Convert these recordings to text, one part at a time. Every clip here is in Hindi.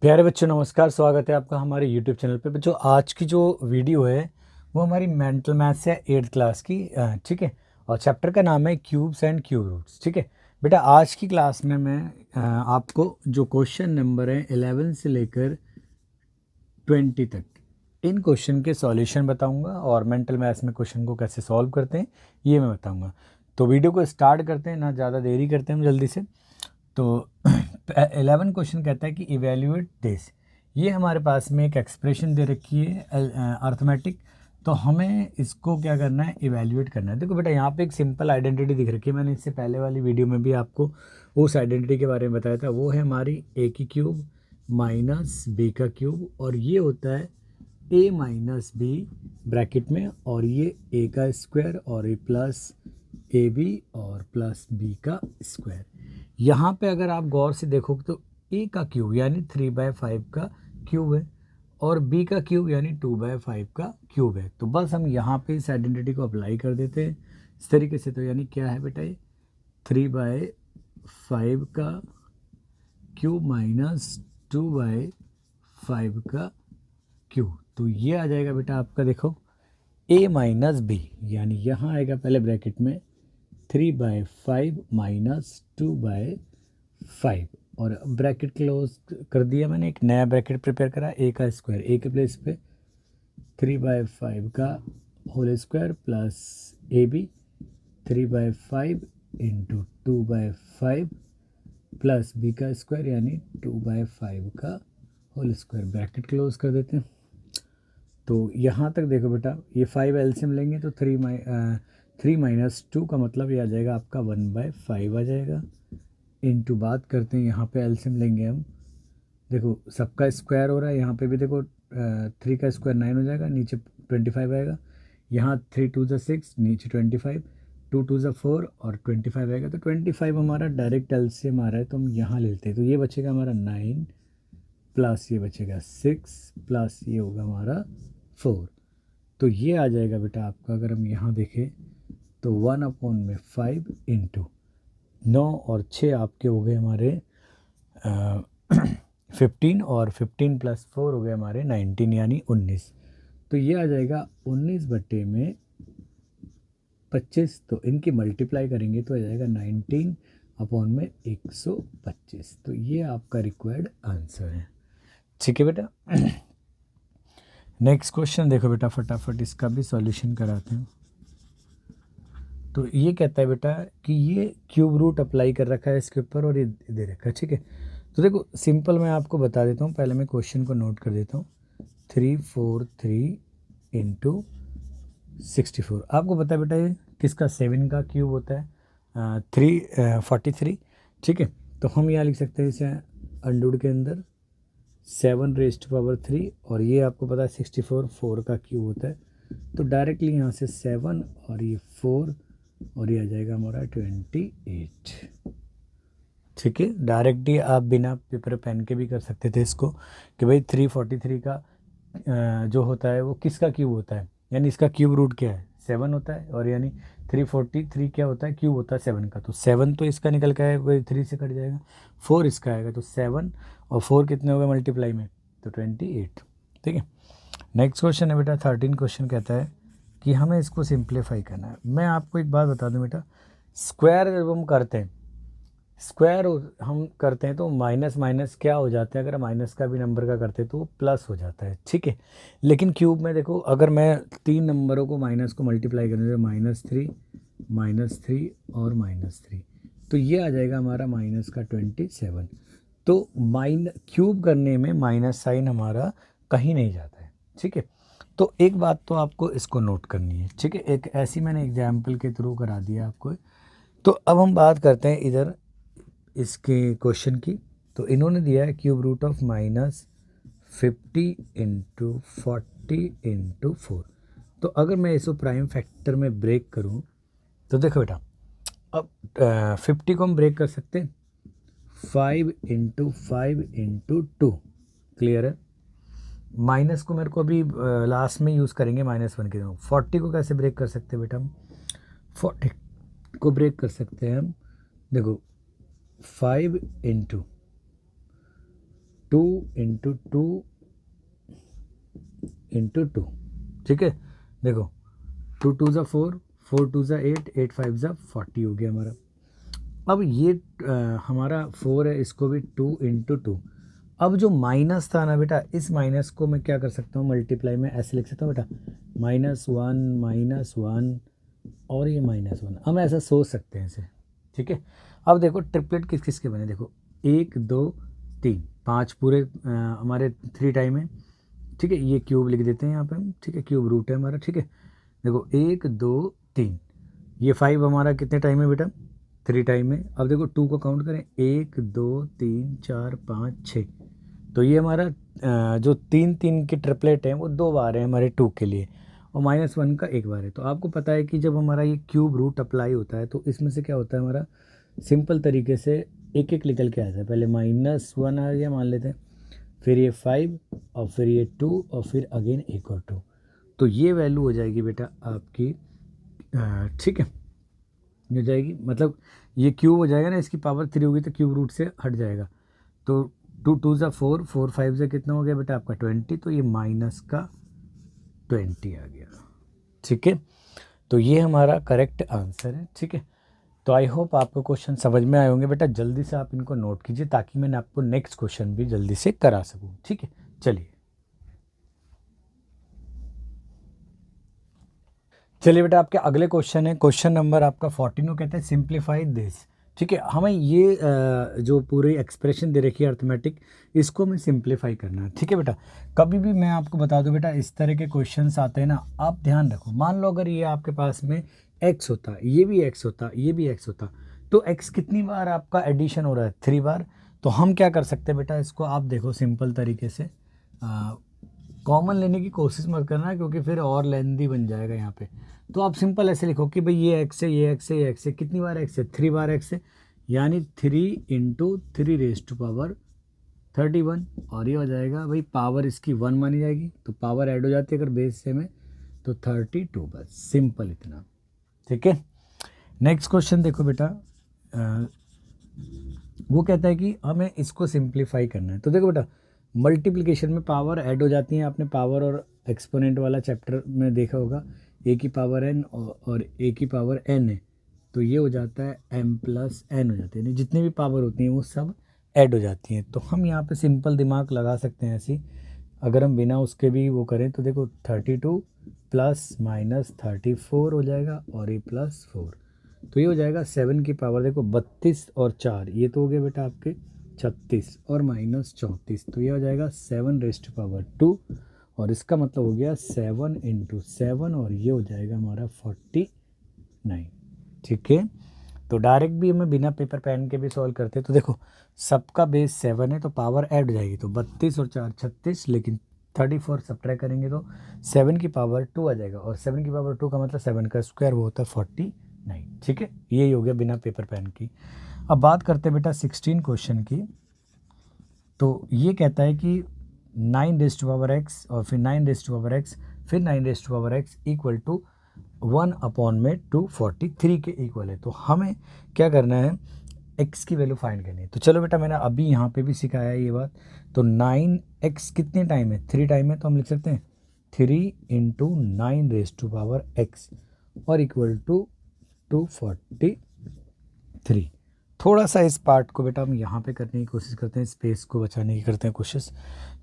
प्यारे बच्चों नमस्कार। स्वागत है आपका हमारे YouTube चैनल पे। बच्चों आज की जो वीडियो है वो हमारी मेंटल मैथ्स है 8th क्लास की, ठीक है। और चैप्टर का नाम है क्यूब्स एंड क्यूब रूट्स, ठीक है। बेटा आज की क्लास में मैं आपको जो क्वेश्चन नंबर है 11 से लेकर 20 तक इन क्वेश्चन के सॉल्यूशन बताऊंगा और मेंटल मैथ्स में क्वेश्चन को कैसे सॉल्व करते हैं ये मैं बताऊंगा। तो वीडियो को स्टार्ट करते हैं, ना ज़्यादा देरी करते हैं हम जल्दी से। तो 11 क्वेश्चन कहता है कि इवेल्युएट दिस। ये हमारे पास में एक एक्सप्रेशन दे रखी है अर्थमेटिक, तो हमें इसको क्या करना है, इवेल्युएट करना है। देखो बेटा यहाँ पे एक सिंपल आइडेंटिटी दिख रखी है, मैंने इससे पहले वाली वीडियो में भी आपको उस आइडेंटिटी के बारे में बताया था। वो है हमारी ए की क्यूब माइनस बी का क्यूब, और ये होता है ए माइनस बी ब्रैकेट में, और ये ए का स्क्वायर और ए प्लस ए बी और प्लस बी का स्क्वायर। यहाँ पे अगर आप गौर से देखोगे तो ए का क्यूब यानी 3/5 का क्यूब है, और बी का क्यूब यानी 2/5 का क्यूब है। तो बस हम यहाँ पे इस आइडेंटिटी को अप्लाई कर देते हैं इस तरीके से। तो यानी क्या है बेटा, ये 3/5 का क्यूब माइनस 2/5 का क्यूब। तो ये आ जाएगा बेटा आपका, देखो ए माइनस बी, यानी यहाँ आएगा पहले ब्रैकेट में 3/5 माइनस 2/5, और ब्रैकेट क्लोज कर दिया मैंने, एक नया ब्रैकेट प्रिपेयर करा, ए का स्क्वायर ए के प्लेस पे 3/5 का whole square plus A B 3/5 into 2/5 plus B का स्क्वायर यानी 2/5 का होल स्क्वायर। ब्रैकेट क्लोज कर देते हैं। तो यहाँ तक देखो बेटा, ये 5 एलसीएम लेंगे तो 3 माइनस 2 का मतलब ये आ जाएगा आपका 1/5 आ जाएगा। इनटू बात करते हैं, यहाँ पे एलसीएम लेंगे हम। देखो सबका स्क्वायर हो रहा है, यहाँ पे भी देखो 3 का स्क्वायर 9 हो जाएगा, नीचे 25 आएगा। यहाँ 3 2 ज़ा 6, नीचे 25, 2 2 ज़ा 4 और 25 आएगा। तो 25 हमारा डायरेक्ट एलसीएम आ रहा है, तो हम यहाँ ले लेते हैं। तो ये बचेगा हमारा 9 प्लस ये बचेगा 6 प्लस ये होगा हमारा 4। तो ये आ जाएगा बेटा आपका, अगर हम यहाँ देखें तो 1/5 इंटू 9 और 6 आपके हो गए हमारे 15, और 15 प्लस 4 हो गए हमारे 19 यानी 19। तो ये आ जाएगा 19/25। तो इनकी मल्टीप्लाई करेंगे तो आ जाएगा 19/125। तो ये आपका रिक्वायर्ड आंसर है, ठीक है बेटा। नेक्स्ट क्वेश्चन देखो बेटा, फटाफट इसका भी सॉल्यूशन कराते हैं। तो ये कहता है बेटा कि ये क्यूब रूट अप्लाई कर रखा है इसके ऊपर और ये दे रखा है, ठीक है। तो देखो सिंपल मैं आपको बता देता हूँ, पहले मैं क्वेश्चन को नोट कर देता हूँ। 343 इंटू 64, आपको पता है बेटा ये किसका 7 का क्यूब होता है, 343, ठीक है। तो हम यहाँ लिख सकते हैं इसे अंडूड के अंदर 7⁻³ और ये आपको पता है 64 4 का क्यूब होता है। तो डायरेक्टली यहाँ से 7 और ये 4 और ये आ जाएगा हमारा 28, ठीक है। डायरेक्टली आप बिना पेपर पेन के भी कर सकते थे इसको कि भाई 343 का जो होता है वो किसका क्यूब होता है, यानी इसका क्यूब रूट क्या है 7 होता है, और यानी 343 क्या होता है, क्यूब होता है 7 का। तो 7 तो इसका निकल के आएगा, 3 से कट जाएगा, 4 इसका आएगा। तो 7 और 4 कितने हो गए मल्टीप्लाई में, तो 28, ठीक है। नेक्स्ट क्वेश्चन है बेटा 13 क्वेश्चन कहता है कि हमें इसको सिंप्लीफाई करना है। मैं आपको एक बात बता दूं बेटा, स्क्वायर जब हम करते हैं, स्क्वायर हम करते हैं तो माइनस माइनस क्या हो जाता है, अगर माइनस का भी नंबर का करते हैं तो वो प्लस हो जाता है, ठीक है। लेकिन क्यूब में देखो, अगर मैं 3 नंबरों को माइनस को मल्टीप्लाई करूँ तो -3 और -3, तो ये आ जाएगा हमारा माइनस का 27। तो क्यूब करने में माइनस साइन हमारा कहीं नहीं जाता है, ठीक है। तो एक बात तो आपको इसको नोट करनी है, ठीक है। एक ऐसी मैंने एग्जाम्पल के थ्रू करा दिया आपको। तो अब हम बात करते हैं इधर इसके क्वेश्चन की। तो इन्होंने दिया है cube root of -50 into 40 into 4। तो अगर मैं इसको प्राइम फैक्टर में ब्रेक करूं तो देखो बेटा, अब 50 को हम ब्रेक कर सकते हैं 5 इंटू 5 इंटू 2, क्लियर है। माइनस को मेरे को अभी लास्ट में यूज़ करेंगे -1 के। 40 को कैसे ब्रेक कर सकते हैं बेटा, हम 40 को ब्रेक कर सकते हैं हम, देखो 5 इंटू 2 इंटू 2 इंटू 2, ठीक है। देखो 2 2 ज़ा 4, 4 2 ज़ा 8, 8 5 ज़ा 40 हो गया हमारा। अब ये हमारा 4 है, इसको भी 2 इंटू 2। अब जो माइनस था ना बेटा, इस माइनस को मैं क्या कर सकता हूँ, मल्टीप्लाई में ऐसे लिख सकता हूँ बेटा, -1 और ये -1, हम ऐसा सोच सकते हैं इसे, ठीक है। अब देखो ट्रिपलेट किस किस के बने, देखो 1 2 3 5 पूरे हमारे 3 टाइम है, ठीक है। ये क्यूब लिख देते हैं यहाँ पे हम, ठीक है, क्यूब रूट है हमारा, ठीक है। देखो 1 2 3, ये 5 हमारा कितने टाइम है बेटा, 3 टाइम है। अब देखो 2 को काउंट करें, 1 2 3 4 5 6, तो ये हमारा जो 3 3 की ट्रिपलेट हैं वो 2 बार है हमारे 2 के लिए, और -1 का 1 बार है। तो आपको पता है कि जब हमारा ये क्यूब रूट अप्लाई होता है तो इसमें से क्या होता है हमारा, सिंपल तरीके से एक एक निकल के आता है। पहले -1 आ गया मान लेते हैं, फिर ये 5 और फिर ये 2 और फिर अगेन एक और 2, तो ये वैल्यू हो जाएगी बेटा आपकी, ठीक है, हो जाएगी, मतलब ये क्यूब हो जाएगा ना, इसकी पावर 3 होगी तो क्यूब रूट से हट जाएगा। तो 2 2 ज़ा 4, 4 5 ज़ा कितना हो गया बेटा आपका 20, तो ये माइनस का 20 आ गया, ठीक है। तो ये हमारा करेक्ट आंसर है, ठीक है। तो आई होप आपको क्वेश्चन समझ में आए होंगे बेटा, जल्दी से आप इनको नोट कीजिए ताकि मैंने आपको नेक्स्ट क्वेश्चन भी जल्दी से करा सकूं, ठीक है। चलिए बेटा, आपके अगले क्वेश्चन है, क्वेश्चन नंबर आपका 14, वो कहते हैं सिंप्लीफाई दिस, ठीक है। हमें ये जो पूरी एक्सप्रेशन दे रखी है अर्थमेटिक, इसको हमें सिंप्लीफाई करना है, ठीक है बेटा। कभी भी मैं आपको बता दूं बेटा, इस तरह के क्वेश्चंस आते हैं ना, आप ध्यान रखो, मान लो अगर ये आपके पास में x होता, ये भी x होता, ये भी x होता, तो x कितनी बार आपका एडिशन हो रहा है, 3 बार। तो हम क्या कर सकते हैं बेटा, इसको आप देखो सिंपल तरीके से, कॉमन लेने की कोशिश मत करना क्योंकि फिर और लेंदी बन जाएगा यहाँ पे। तो आप सिंपल ऐसे लिखो कि भाई ये x है, ये x है, ये x है, कितनी बार x है, 3 बार x है, यानी 3 इंटू 3 रेज टू पावर 31, और ये हो जाएगा भाई पावर इसकी 1 मानी जाएगी, तो पावर ऐड हो जाती है अगर बेस सेम है तो 32, बस सिंपल इतना, ठीक है। नेक्स्ट क्वेश्चन देखो बेटा, वो कहता है कि हमें इसको सिंप्लीफाई करना है। तो देखो बेटा, मल्टीप्लिकेशन में पावर ऐड हो जाती हैं, आपने पावर और एक्सपोनेंट वाला चैप्टर में देखा होगा, ए की पावर n और ए की पावर n है, तो ये हो जाता है m प्लस n हो जाती है, यानी जितनी भी पावर होती हैं वो सब ऐड हो जाती हैं। तो हम यहाँ पे सिंपल दिमाग लगा सकते हैं ऐसी, अगर हम बिना उसके भी वो करें तो देखो 32 प्लस माइनस 34 हो जाएगा, और ये प्लस 4, तो ये हो जाएगा 7 की पावर, देखो 32 और 4, ये तो हो गए बेटा आपके 36 और माइनस 34, तो ये हो जाएगा 7 रेज़ टू पावर 2, और इसका मतलब हो गया 7 इंटू 7, और ये हो जाएगा हमारा 49, ठीक है। तो डायरेक्ट भी हमें बिना पेपर पेन के भी सॉल्व करते हैं। तो देखो सबका बेस 7 है तो पावर ऐड हो जाएगी, तो 32 और 4 36, लेकिन 34 सब्ट्रैक्ट करेंगे तो 7 की पावर 2 आ जाएगा, और 7 की पावर 2 का मतलब 7 का स्क्वायर, वो होता है 49, ठीक है। यही हो गया बिना पेपर पेन की। अब बात करते हैं बेटा 16 क्वेश्चन की। तो ये कहता है कि 9 रेज़ टू पावर x और फिर 9 रेज़ टू पावर x फिर 9 raise to power x equal to 1/243 के इक्वल है। तो हमें क्या करना है, x की वैल्यू फाइंड करनी है। तो चलो बेटा, मैंने अभी यहाँ पे भी सिखाया है ये बात। तो 9x कितने टाइम है, 3 टाइम है, तो हम लिख सकते हैं 3 into 9 raise to power x और इक्वल टू 243। थोड़ा सा इस पार्ट को बेटा हम यहाँ पे करने की कोशिश करते हैं, स्पेस को बचाने की करते हैं कोशिश।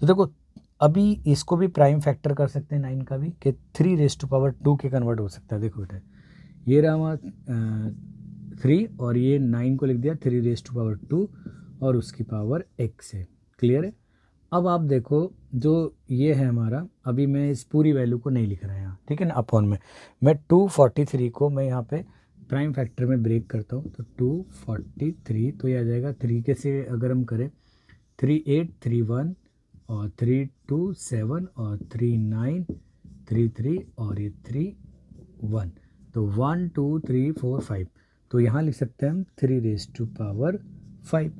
तो देखो अभी इसको भी प्राइम फैक्टर कर सकते हैं 9 का भी, कि 3 रेज़ टू पावर 2 के कन्वर्ट हो सकता है। देखो बेटा, ये रहा हमारा 3 और ये 9 को लिख दिया 3 रेज़ टू पावर 2 और उसकी पावर x है, क्लियर है। अब आप देखो जो ये है हमारा, अभी मैं इस पूरी वैल्यू को नहीं लिख रहा है यहाँ, ठीक है ना, अपॉन में मैं 243 को मैं यहाँ पे प्राइम फैक्टर में ब्रेक करता हूँ, तो 243, तो ये आ जाएगा 3 के से अगर हम करें 3 8 3 1 और 3 2 7 और 3 9 3 3 और ये 3 1, तो 1 2 3 4 5, तो यहाँ लिख सकते हैं हम 3 रेज़ टू पावर 5।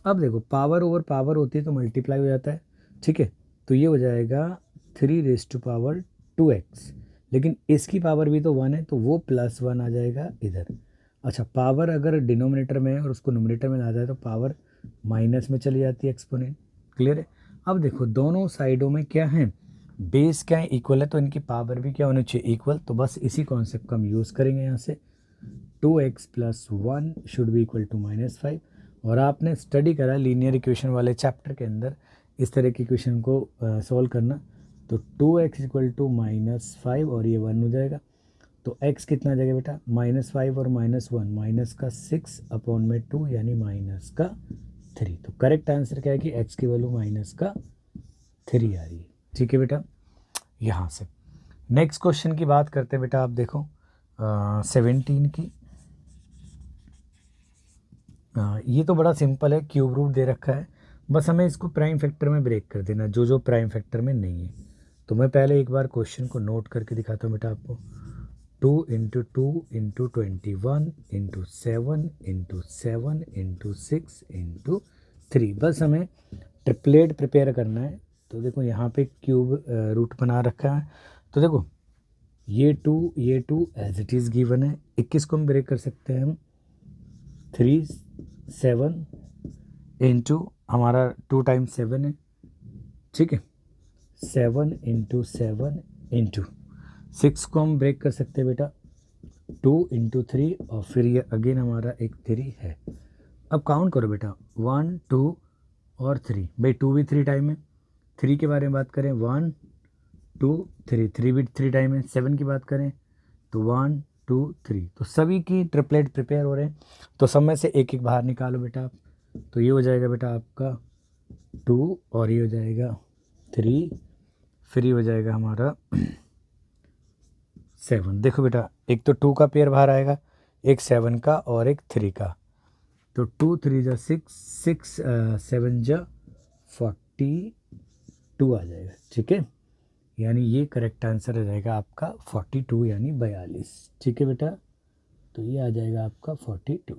अब देखो पावर ओवर पावर होती है तो मल्टीप्लाई हो जाता है, ठीक है। तो ये हो जाएगा 3 रेज़ टू पावर 2x, लेकिन इसकी पावर भी तो 1 है तो वो +1 आ जाएगा इधर। अच्छा, पावर अगर डिनोमिनेटर में है और उसको नोमिनेटर में ला जाए तो पावर माइनस में चली जाती है एक्सपोनेंट, क्लियर है। अब देखो दोनों साइडों में क्या है, बेस क्या है, इक्वल है, तो इनकी पावर भी क्या होनी चाहिए, इक्वल। तो बस इसी कॉन्सेप्ट का हम यूज़ करेंगे यहाँ से। 2x + 1 should be equal to -5। और आपने स्टडी करा लीनियर इक्वेशन वाले चैप्टर के अंदर इस तरह की इक्वेशन को सॉल्व करना। तो 2x = -5 और ये 1 हो जाएगा। तो x कितना आ जाएगा बेटा, -5 और -1, माइनस का 6/2 यानी -3। तो करेक्ट आंसर क्या है कि x की वैल्यू -3 आ रही है। ठीक है बेटा। यहाँ से नेक्स्ट क्वेश्चन की बात करते हैं बेटा। आप देखो 17 की। ये तो बड़ा सिंपल है, क्यूब रूट दे रखा है, बस हमें इसको प्राइम फैक्टर में ब्रेक कर देना, जो जो प्राइम फैक्टर में नहीं है। तो मैं पहले एक बार क्वेश्चन को नोट करके दिखाता हूँ बेटा आपको। 2 × 2 × 21 × 7 × 7 × 6 × 3। बस हमें ट्रिपलेट प्रिपेयर करना है। तो देखो यहाँ पे क्यूब रूट बना रखा है। तो देखो ये 2 एज इट इज़ गिवन है। 21 को हम ब्रेक कर सकते हैं हम 3 7 इंटू हमारा 2 × 7 है, ठीक है। 7 × 7 इंटू 6 को हम ब्रेक कर सकते हैं बेटा 2 × 3 और फिर ये अगेन हमारा एक 3 है। अब काउंट करो बेटा 1 2 और 3। भाई 2 भी 3 टाइम है। 3 के बारे में बात करें 1 2 3, 3 भी 3 टाइम है। 7 की बात करें तो 1 2 3। तो सभी की ट्रिपलेट प्रिपेयर हो रहे हैं। तो सब में से एक एक बाहर निकालो बेटा आप। तो ये हो जाएगा बेटा आपका 2 और ये हो जाएगा 3, फिर ये हो जाएगा हमारा 7। देखो बेटा एक तो 2 का पेयर बाहर आएगा, एक 7 का और एक 3 का। तो 2 3 × 6 6 7 × 42 आ जाएगा, ठीक है। यानी ये करेक्ट आंसर आ जाएगा आपका 42 यानी 42। ठीक है बेटा। तो ये आ जाएगा आपका 42।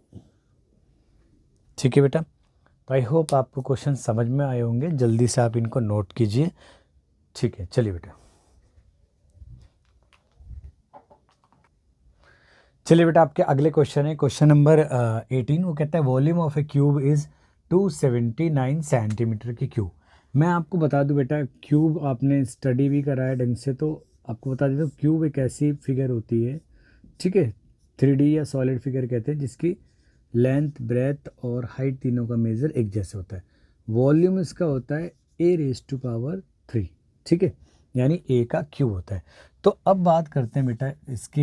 ठीक है बेटा। तो आई होप आपको क्वेश्चन समझ में आए होंगे। जल्दी से आप इनको नोट कीजिए। ठीक है, चलिए बेटा। चलिए बेटा आपके अगले क्वेश्चन है क्वेश्चन नंबर 18। वो कहता है volume of a cube is 279 centimetre की क्यूब। मैं आपको बता दूं बेटा, क्यूब आपने स्टडी भी करा है ढंग से, तो आपको बता देता हूँ क्यूब एक ऐसी फिगर होती है, ठीक है, 3D या सॉलिड फिगर कहते हैं, जिसकी लेंथ ब्रेथ और हाइट तीनों का मेज़र एक जैसे होता है। वॉल्यूम इसका होता है a⁻3, ठीक है, यानी a का क्यूब होता है। तो अब बात करते हैं बेटा इसके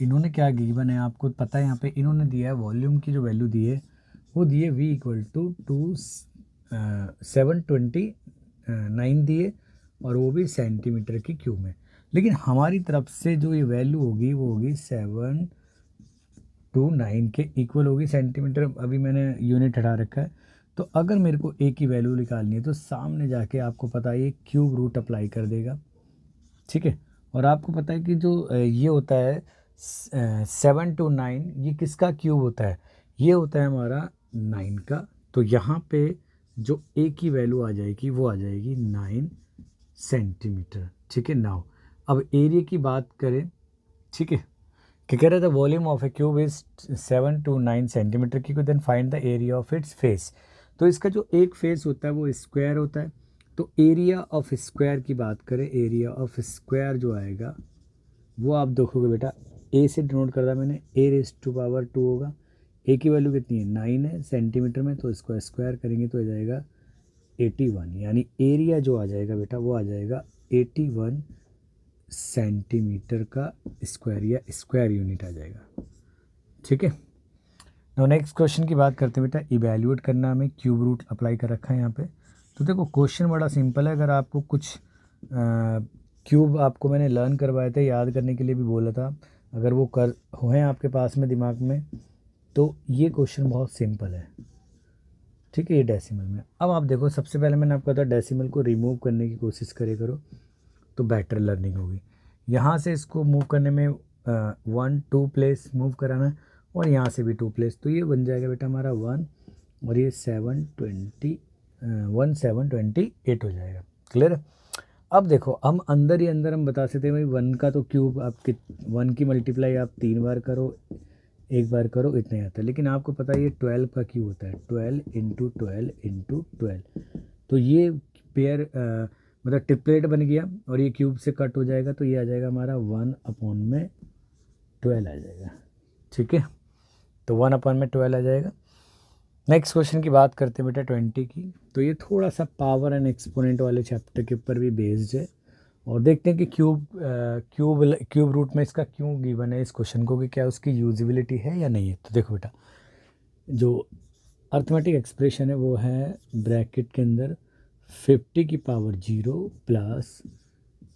इन्होंने क्या गिवन है आपको पता है। यहाँ पे इन्होंने दिया है वॉल्यूम की जो वैल्यू दी है वो दी है v = 729 दिए, और वो भी सेंटीमीटर की क्यूब में। लेकिन हमारी तरफ से जो ये वैल्यू होगी वो होगी 729 के इक्वल होगी। सेंटीमीटर अभी मैंने यूनिट हटा रखा है। तो अगर मेरे को a की वैल्यू निकालनी है तो सामने जाके आपको पता है ये क्यूब रूट अप्लाई कर देगा, ठीक है। और आपको पता है कि जो ये होता है 729 ये किसका क्यूब होता है, ये होता है हमारा 9 का। तो यहाँ पे जो a की वैल्यू आ जाएगी वो आ जाएगी 9 सेंटीमीटर, ठीक है। नाउ अब एरिया की बात करें, ठीक है, क्या कह रहा था volume of a cube is 7 to 9 centimetre की, then find the area of its face. तो इसका जो एक फेस होता है वो स्क्वायर होता है। तो एरिया ऑफ स्क्वायर की बात करें, एरिया ऑफ स्क्वायर जो आएगा वो आप देखोगे बेटा ए से डिनोट कर दिया मैंने, a⁻2 होगा। ए की वैल्यू कितनी है 9 है सेंटीमीटर में, तो इसको स्क्वायर करेंगे तो आ जाएगा 81, यानी एरिया जो आ जाएगा बेटा वो आ जाएगा 81 सेंटीमीटर का स्क्वायर या स्क्वायर यूनिट आ जाएगा, ठीक है। तो नेक्स्ट क्वेश्चन की बात करते हैं बेटा। इवैल्यूएट करना हमें क्यूब रूट अप्लाई कर रखा है यहाँ पे। तो देखो क्वेश्चन बड़ा सिंपल है। अगर आपको कुछ क्यूब आपको मैंने लर्न करवाए थे, याद करने के लिए भी बोला था, अगर वो कर हैं आपके पास में दिमाग में, तो ये क्वेश्चन बहुत सिंपल है, ठीक है। ये डेसिमल में। अब आप देखो सबसे पहले मैंने आपको कहा था डेसिमल को रिमूव करने की कोशिश करे करो तो बेटर लर्निंग होगी। यहाँ से इसको मूव करने में 1 2 प्लेस मूव कराना, और यहाँ से भी 2 प्लेस, तो ये बन जाएगा बेटा हमारा 1 और ये 1728 हो जाएगा। क्लियर। अब देखो हम अंदर ही अंदर हम बता सकते हैं भाई 1 का तो क्यूब आप 1 की मल्टीप्लाई आप 3 बार करो, एक बार करो, इतना ही आता है। लेकिन आपको पता है ये 12 का क्यूब होता है, 12 × 12 × 12। तो ये पेयर मतलब ट्रिपलेट बन गया और ये क्यूब से कट हो जाएगा, तो ये आ जाएगा हमारा 1/12 आ जाएगा। ठीक है, तो 1/12 आ जाएगा। नेक्स्ट क्वेश्चन की बात करते हैं बेटा 20 की। तो ये थोड़ा सा पावर एंड एक्सपोनेंट वाले चैप्टर के ऊपर भी बेस्ड है, और देखते हैं कि क्यूब रूट में इसका क्यों गिवन है इस क्वेश्चन को, कि क्या उसकी यूजिबिलिटी है या नहीं है। तो देखो बेटा, जो अर्थमेटिक एक्सप्रेशन है वो है ब्रैकेट के अंदर 50 की पावर 0 प्लस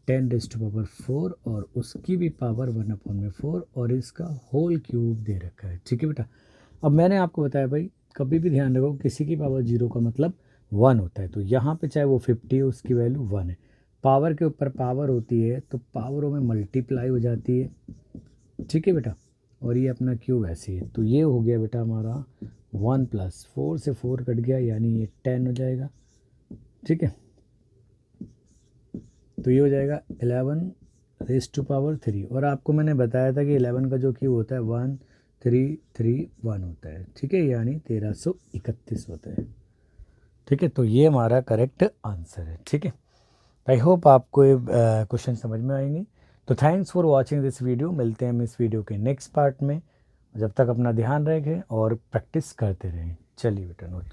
10⁴ और उसकी भी पावर 1/4 और इसका होल क्यूब दे रखा है। ठीक है बेटा, अब मैंने आपको बताया भाई कभी भी ध्यान रखो किसी की पावर 0 का मतलब 1 होता है, तो यहाँ पे चाहे वो 50 है उसकी वैल्यू 1 है। पावर के ऊपर पावर होती है तो पावरों में मल्टीप्लाई हो जाती है। ठीक है बेटा, और ये अपना क्यूब ऐसे ही है, तो ये हो गया बेटा हमारा 1 + 4 से 4 कट गया, यानी ये 10 हो जाएगा। ठीक है, तो ये हो जाएगा 11⁻³ और आपको मैंने बताया था कि 11 का जो क्यूब होता है 1331 होता है। ठीक है, यानी 1331 होता है। ठीक है, तो ये हमारा करेक्ट आंसर है। ठीक है, आई होप आपको ये क्वेश्चन समझ में आएंगे। तो thanks for watching this video. मिलते हैं हम इस वीडियो के नेक्स्ट पार्ट में। जब तक अपना ध्यान रखें और प्रैक्टिस करते रहें। चलिए बेटा, नोट